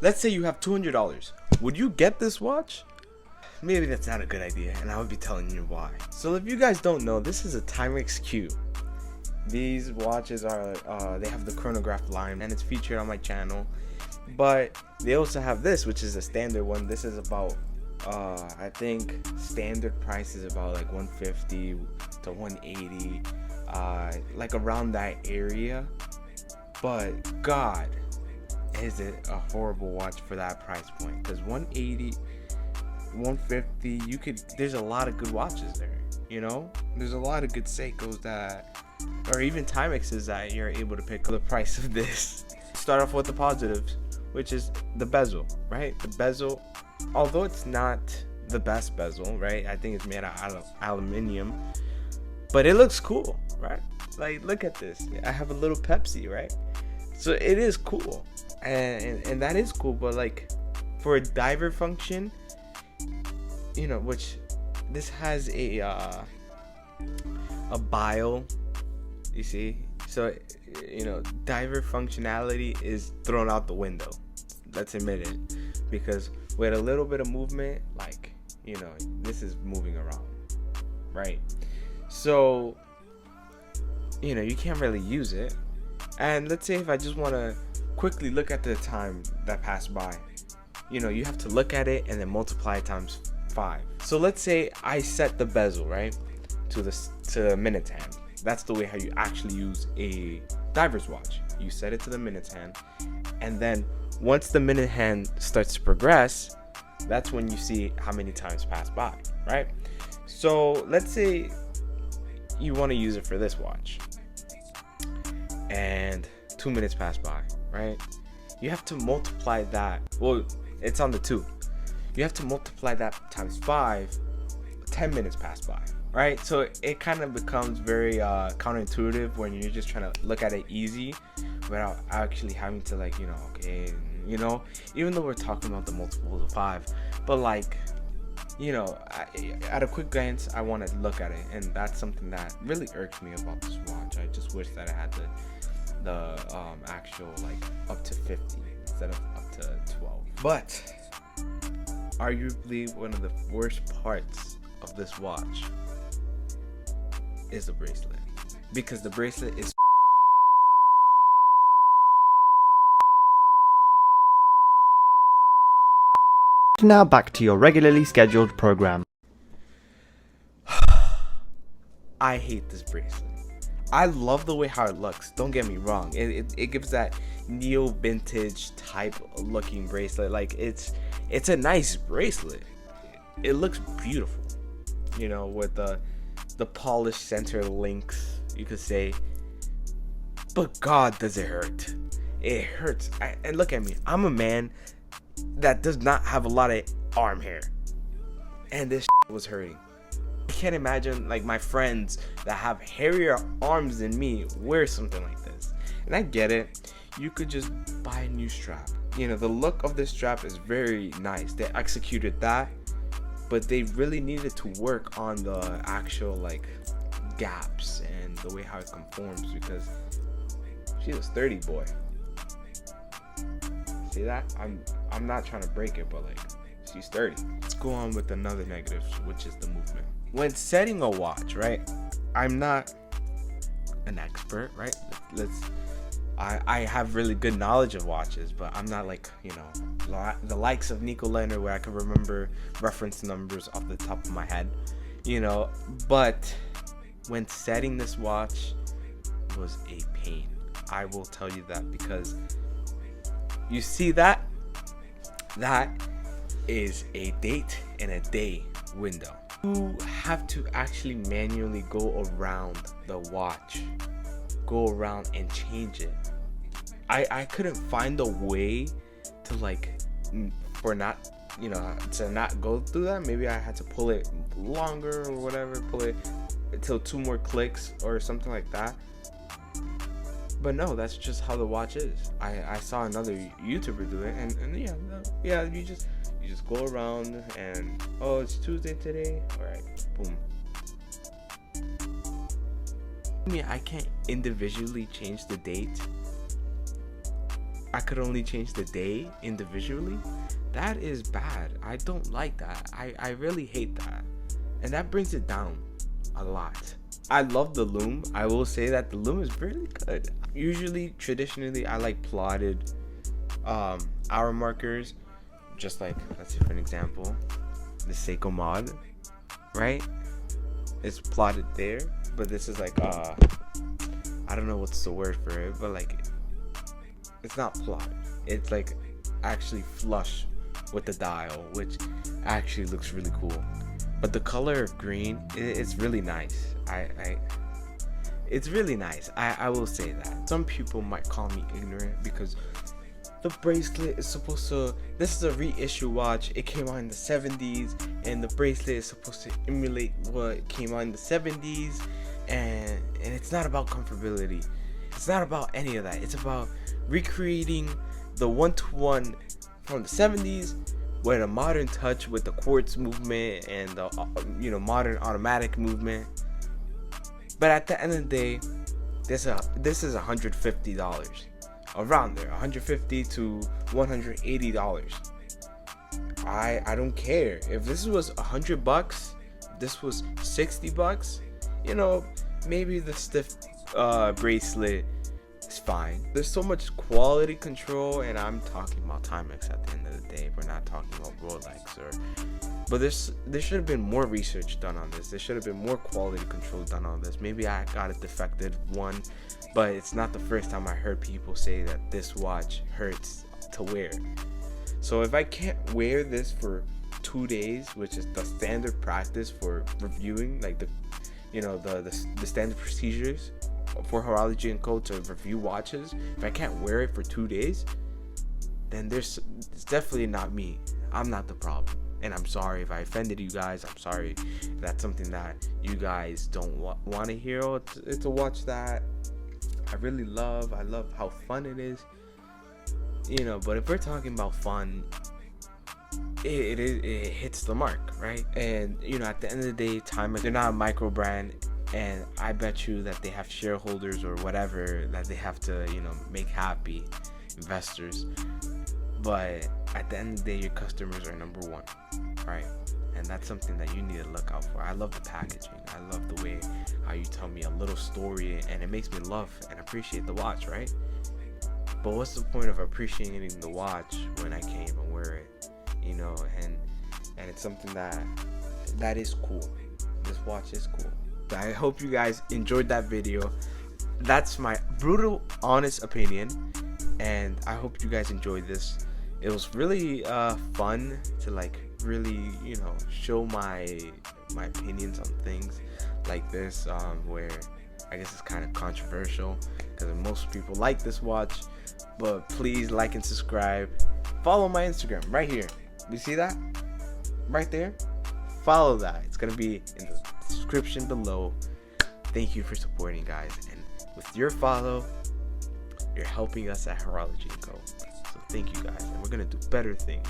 let's say you have $200. Would you get this watch? Maybe that's not a good idea, and I would be telling you why. So if you guys don't know, this is a Timex Q. These watches are, they have the chronograph line, and it's featured on my channel. But they also have this, which is a standard one. This is about, I think standard price is about like 150 to 180, like around that area. But God, is it a horrible watch for that price point? Because 180, 150, you could, there's a lot of good watches there, you know. There's a lot of good Seikos that, or even Timexes that you're able to pick up the price of this. Start off with the positives, which is the bezel, right? The bezel, although it's not the best bezel, right? I think it's made out of aluminium, but it looks cool, right? Like, look at this. I have a little Pepsi, right? So it is cool, and that is cool. But like, for a diver function, you know, which this has a bile, you see. So, you know, diver functionality is thrown out the window. Let's admit it, because with a little bit of movement, like, you know, this is moving around, right? So, you know, you can't really use it. And let's say if I just want to quickly look at the time that passed by, you know, you have to look at it and then multiply it times 5. So let's say I set the bezel, right, to minutes hand. That's the way how you actually use a diver's watch. You set it to the minutes hand, and then once the minute hand starts to progress, that's when you see how many times pass by, right? So let's say you want to use it for this watch, and 2 minutes pass by, right? You have to multiply that. Well, it's on the 2. You have to multiply that times 5. 10 minutes pass by, right? So it kind of becomes very counterintuitive when you're just trying to look at it easy without actually having to, like, you know, okay, you know, even though we're talking about the multiples of 5, but like, you know, at a quick glance, I want to look at it, and that's something that really irks me about this watch. I just wish that I had the actual, like, up to 50 instead of up to 12. But arguably one of the worst parts of this watch is the bracelet, because the bracelet is now back to your regularly scheduled program. I hate this bracelet. I love the way how it looks, don't get me wrong. It gives that neo vintage type looking bracelet. Like, it's a nice bracelet. It looks beautiful, you know, with the polished center links, you could say. But God, does it hurt. It hurts. And look at me, I'm a man that does not have a lot of arm hair, and this was hurting. I can't imagine, like, my friends that have hairier arms than me wear something like this. And I get it, you could just buy a new strap. You know, the look of this strap is very nice. They executed that, but they really needed to work on the actual, like, gaps and the way how it conforms, because she was 30, boy. See that? I'm not trying to break it, but like, she's 30. Let's go on with another negative, which is the movement. When setting a watch, right? I'm not an expert, right? I have really good knowledge of watches, but I'm not like, you know, the likes of Nico Leonard, where I can remember reference numbers off the top of my head, you know. But when setting this watch was a pain. I will tell you that, because you see that is a date and a day window. You have to actually manually go around the watch, go around and change it. I couldn't find a way to, like, for not, you know, to not go through that. Maybe I had to pull it longer or whatever, pull it until 2 more clicks or something like that. But no, that's just how the watch is. I saw another YouTuber do it, and yeah, you just go around and, oh, it's Tuesday today, all right, boom. I mean, I can't individually change the date. I could only change the day individually. That is bad. I don't like that. I really hate that. And that brings it down a lot. I love the Lume. I will say that the Lume is really good. Usually, traditionally, I like plotted hour markers. Just like, let's see for an example, the Seiko mod, right? It's plotted there, but this is like I don't know what's the word for it, but like it's not plotted. It's like actually flush with the dial, which actually looks really cool. But the color of green, it's really nice. It's really nice. I will say that. Some people might call me ignorant because the bracelet is supposed to, this is a reissue watch. It came out in the 70s, and the bracelet is supposed to emulate what came out in the 70s, and it's not about comfortability. It's not about any of that. It's about recreating the one-to-one from the 70s with a modern touch, with the quartz movement and the modern automatic movement. But at the end of the day, this is $150. Around there, $150 to $180. I don't care if this was $100. This was $60. Maybe the stiff bracelet is fine. There's so much quality control, and I'm talking about Timex at the end of the day. We're not talking about Rolex but there should have been more research done on this. There should have been more quality control done on this. Maybe I got a defective one, but it's not the first time I heard people say that this watch hurts to wear. So if I can't wear this for 2 days, which is the standard practice for reviewing, like the standard procedures for Horology&Co to review watches, if I can't wear it for 2 days, then it's definitely not me. I'm not the problem. And I'm sorry if I offended you guys. I'm sorry if that's something that you guys don't want to hear. It's a watch that I really love. I love how fun it is. But if we're talking about fun, it hits the mark, right? And at the end of the day, Timex, they're not a micro brand, and I bet you that they have shareholders or whatever that they have to make happy, investors. But at the end of the day, your customers are number one, right? And that's something that you need to look out for. I love the packaging. I love the way how you tell me a little story, and it makes me love and appreciate the watch, right? But what's the point of appreciating the watch when I can't even wear it? And it's something that is cool. This watch is cool. I hope you guys enjoyed that video. That's my brutal, honest opinion, and I hope you guys enjoyed this. It was really fun to really show my opinions on things like this, where I guess it's kind of controversial because most people like this watch. But please like and subscribe. Follow my Instagram right here. You see that right there? Follow that. It's gonna be in the description below. Thank you for supporting, guys, and with your follow, you're helping us at Horology&Co. So thank you guys, and we're gonna do better things.